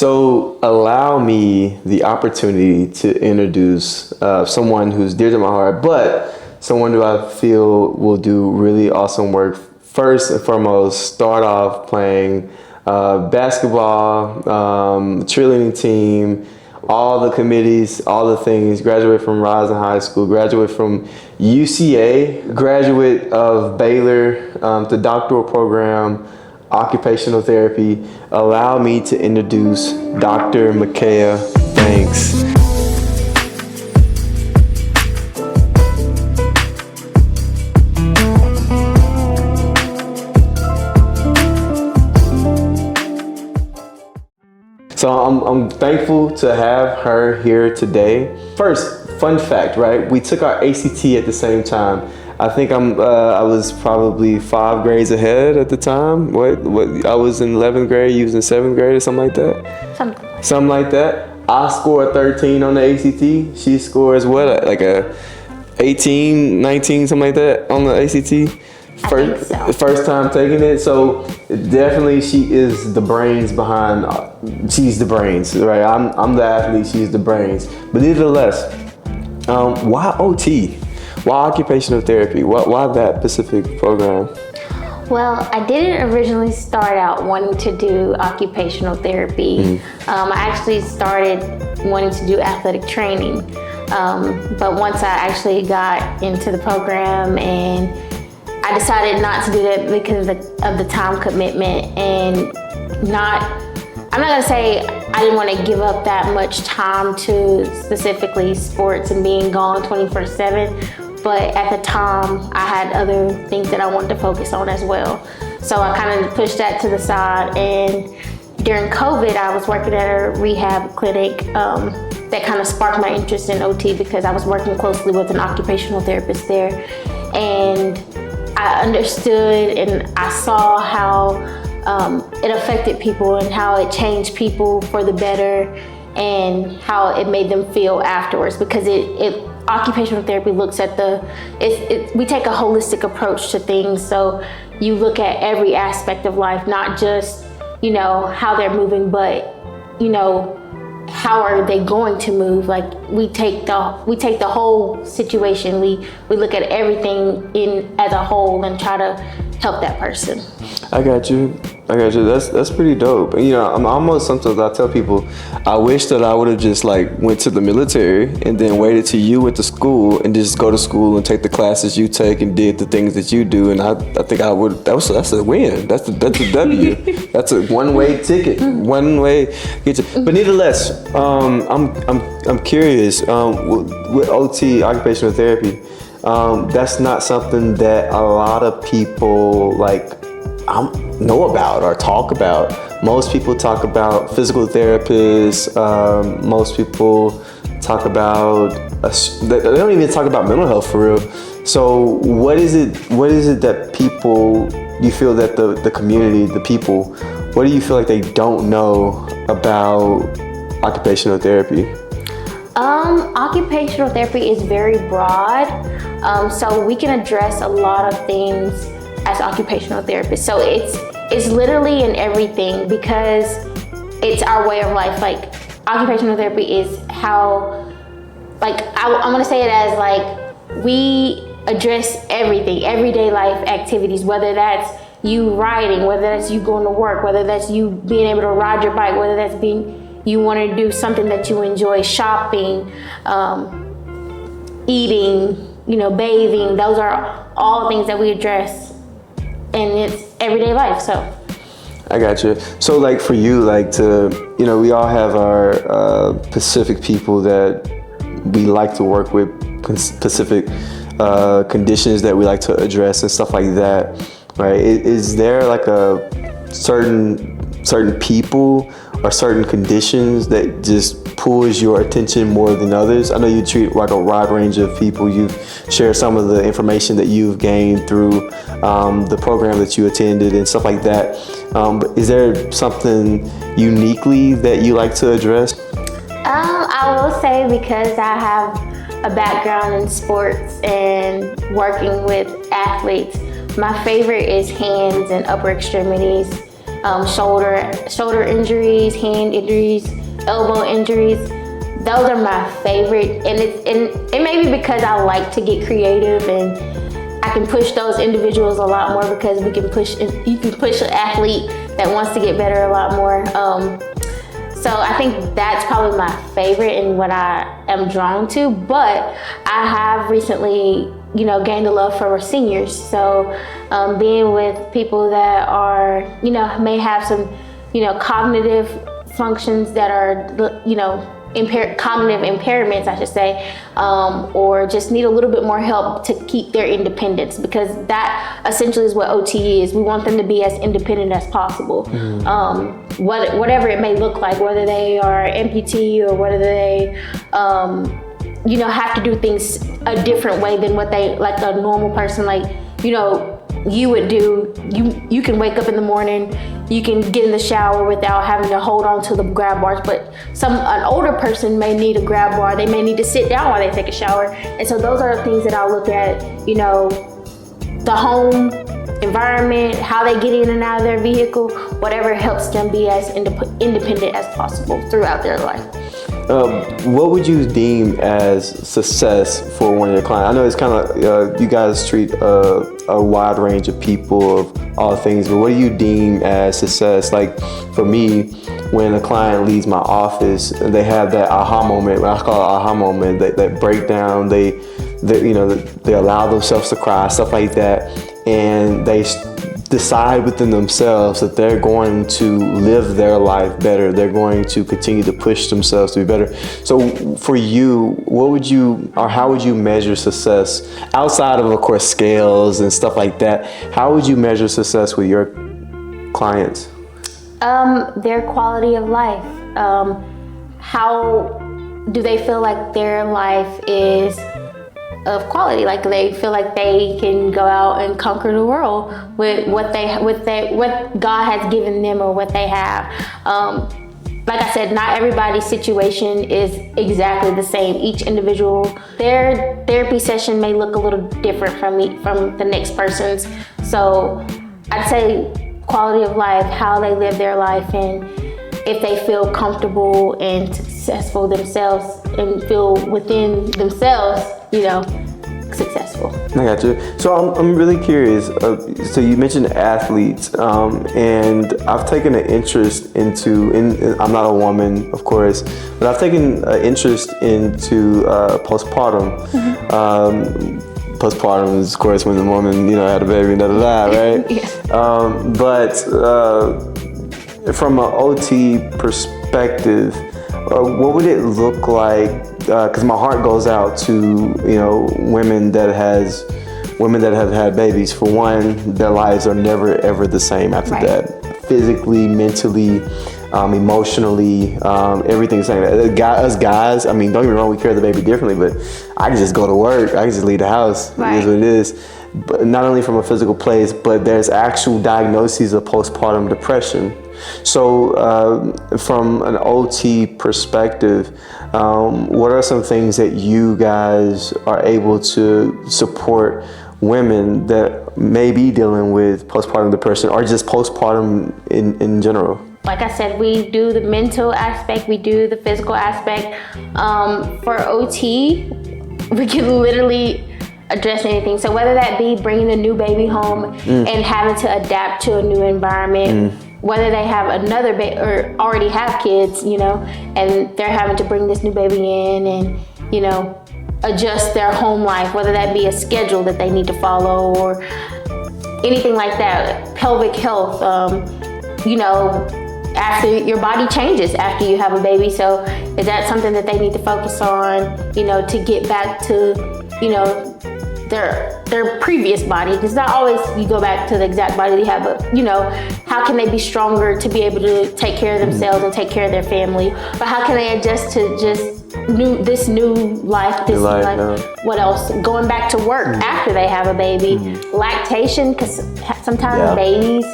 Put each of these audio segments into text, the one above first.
So allow me the opportunity to introduce someone who's dear to my heart, but someone who I feel will do really awesome work. First and foremost, start off playing basketball, cheerleading team, all the committees, all the things, graduate from Rising High School, graduate from UCA, graduate of Baylor, the doctoral program, Occupational Therapy. Allow me to introduce Dr. MaKaya Banks. So I'm thankful to have her here today. First, fun fact, right? We took our ACT at the same time. I think I was probably 5 grades ahead at the time. What I was in 11th grade, you was in 7th grade or something like that? Something like that. I scored 13 on the ACT. She scores what, like a 18, 19, something like that on the ACT? First time taking it, so definitely she is the brains behind. She's the brains, right? I'm the athlete. She's the brains. But nevertheless, why OT? Why occupational therapy? Why that specific program? Well, I didn't originally start out wanting to do occupational therapy. I actually started wanting to do athletic training, but once I actually got into the program and I decided not to do that because of the time commitment and I'm not gonna say I didn't want to give up that much time to specifically sports and being gone 24/7, but at the time I had other things that I wanted to focus on as well. So I kind of pushed that to the side, and during COVID I was working at a rehab clinic that kind of sparked my interest in OT because I was working closely with an occupational therapist there, and I understood and I saw how it affected people and how it changed people for the better and how it made them feel afterwards, because occupational therapy looks at we take a holistic approach to things. So you look at every aspect of life, not just, how they're moving, but, how are they going to move? Like we take the whole situation. We look at everything as a whole and try to help that person. I got you. That's pretty dope. I'm almost, sometimes I tell people, I wish that I would have just went to the military and then waited till you went to school and just go to school and take the classes you take and did the things that you do. And I think I would. That's a win. That's a W. That's a one-way ticket. One way. But nevertheless, I'm curious. With OT, occupational therapy, that's not something that a lot of people know about or talk about. Most people talk about physical therapists. Most people talk about, they don't even talk about mental health for real. So what is it that people, you feel that the community, the people, what do you feel like they don't know about occupational therapy? Occupational therapy is very broad. So we can address a lot of things as occupational therapists. So it's literally in everything because it's our way of life. Like occupational therapy is how, I'm gonna say it as we address everything, everyday life activities, whether that's you riding, whether that's you going to work, whether that's you being able to ride your bike, whether that's you want to do something that you enjoy, shopping, eating, bathing. Those are all things that we address, and it's everyday life. So I got you. So for you, we all have our specific people that we like to work with, specific conditions that we like to address and stuff like that, right? Is there a certain people or certain conditions that just pulls your attention more than others? I know you treat a wide range of people. You've shared some of the information that you've gained through the program that you attended and stuff like that. But is there something uniquely that you like to address? I will say, because I have a background in sports and working with athletes, my favorite is hands and upper extremities. shoulder injuries, hand injuries, elbow injuries. Those are my favorite, and it may be because I like to get creative and I can push those individuals a lot more because you can push an athlete that wants to get better a lot more. So I think that's probably my favorite and what I am drawn to. But I have recently, gained a love for seniors. So being with people that are, may have some, cognitive functions that are, cognitive impairments, I should say, or just need a little bit more help to keep their independence, because that essentially is what OT is. We want them to be as independent as possible. Whatever it may look like, whether they are amputee or whether they, have to do things a different way than what they, like a normal person, you would do. You can wake up in the morning, you can get in the shower without having to hold on to the grab bars, but an older person may need a grab bar. They may need to sit down while they take a shower. And so those are the things that I'll look at, the home environment, how they get in and out of their vehicle, whatever helps them be as independent as possible throughout their life. What would you deem as success for one of your clients? I know it's kind of, you guys treat a wide range of people of all things, but what do you deem as success? Like for me, when a client leaves my office and they have that aha moment, what I call it aha moment, that breakdown, they allow themselves to cry, stuff like that, and they decide within themselves that they're going to live their life better. They're going to continue to push themselves to be better. So for you, how would you measure success outside of course, scales and stuff like that? How would you measure success with your clients? Their quality of life. How do they feel like their life is of quality, like they feel like they can go out and conquer the world with what God has given them or what they have. Like I said, not everybody's situation is exactly the same. Each individual, their therapy session may look a little different from the next person's. So I'd say quality of life, how they live their life, and if they feel comfortable and successful themselves and feel within themselves, successful. I got you. So I'm really curious. So you mentioned athletes, and I've taken an interest into, I'm not a woman, of course, but I've taken an interest into postpartum. Postpartum is, of course, when the woman, had a baby, right? Yeah. But from an OT perspective, what would it look like? Because my heart goes out to women that have had babies. For one, their lives are never ever the same after that. Physically, mentally, emotionally, everything's the same. Us guys, don't get me wrong, we carry the baby differently, but I can just go to work. I can just leave the house. Right. It is what it is. But not only from a physical place, but there's actual diagnoses of postpartum depression. So from an OT perspective, what are some things that you guys are able to support women that may be dealing with postpartum depression or just postpartum in general? Like I said, we do the mental aspect, we do the physical aspect. For OT, we can literally address anything. So whether that be bringing a new baby home and having to adapt to a new environment, whether they have another baby or already have kids, and they're having to bring this new baby in and, adjust their home life, whether that be a schedule that they need to follow or anything like that. Pelvic health, after your body changes after you have a baby. So is that something that they need to focus on, to get back to, their previous body? It's not always you go back to the exact body they have, but how can they be stronger to be able to take care of themselves and take care of their family? But how can they adjust to just this new life? What else? Going back to work after they have a baby, lactation, because sometimes babies,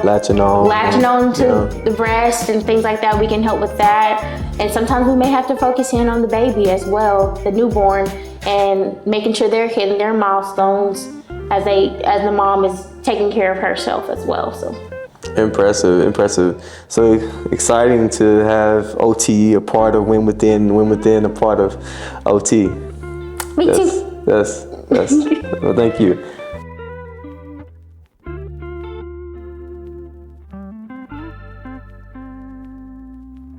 latching on to the breast and things like that. We can help with that, and sometimes we may have to focus in on the baby as well, the newborn, and making sure they're hitting their milestones as the mom is taking care of herself as well. So Impressive. So exciting to have OT a part of Win Within a part of OT. Me too. That's well, thank you.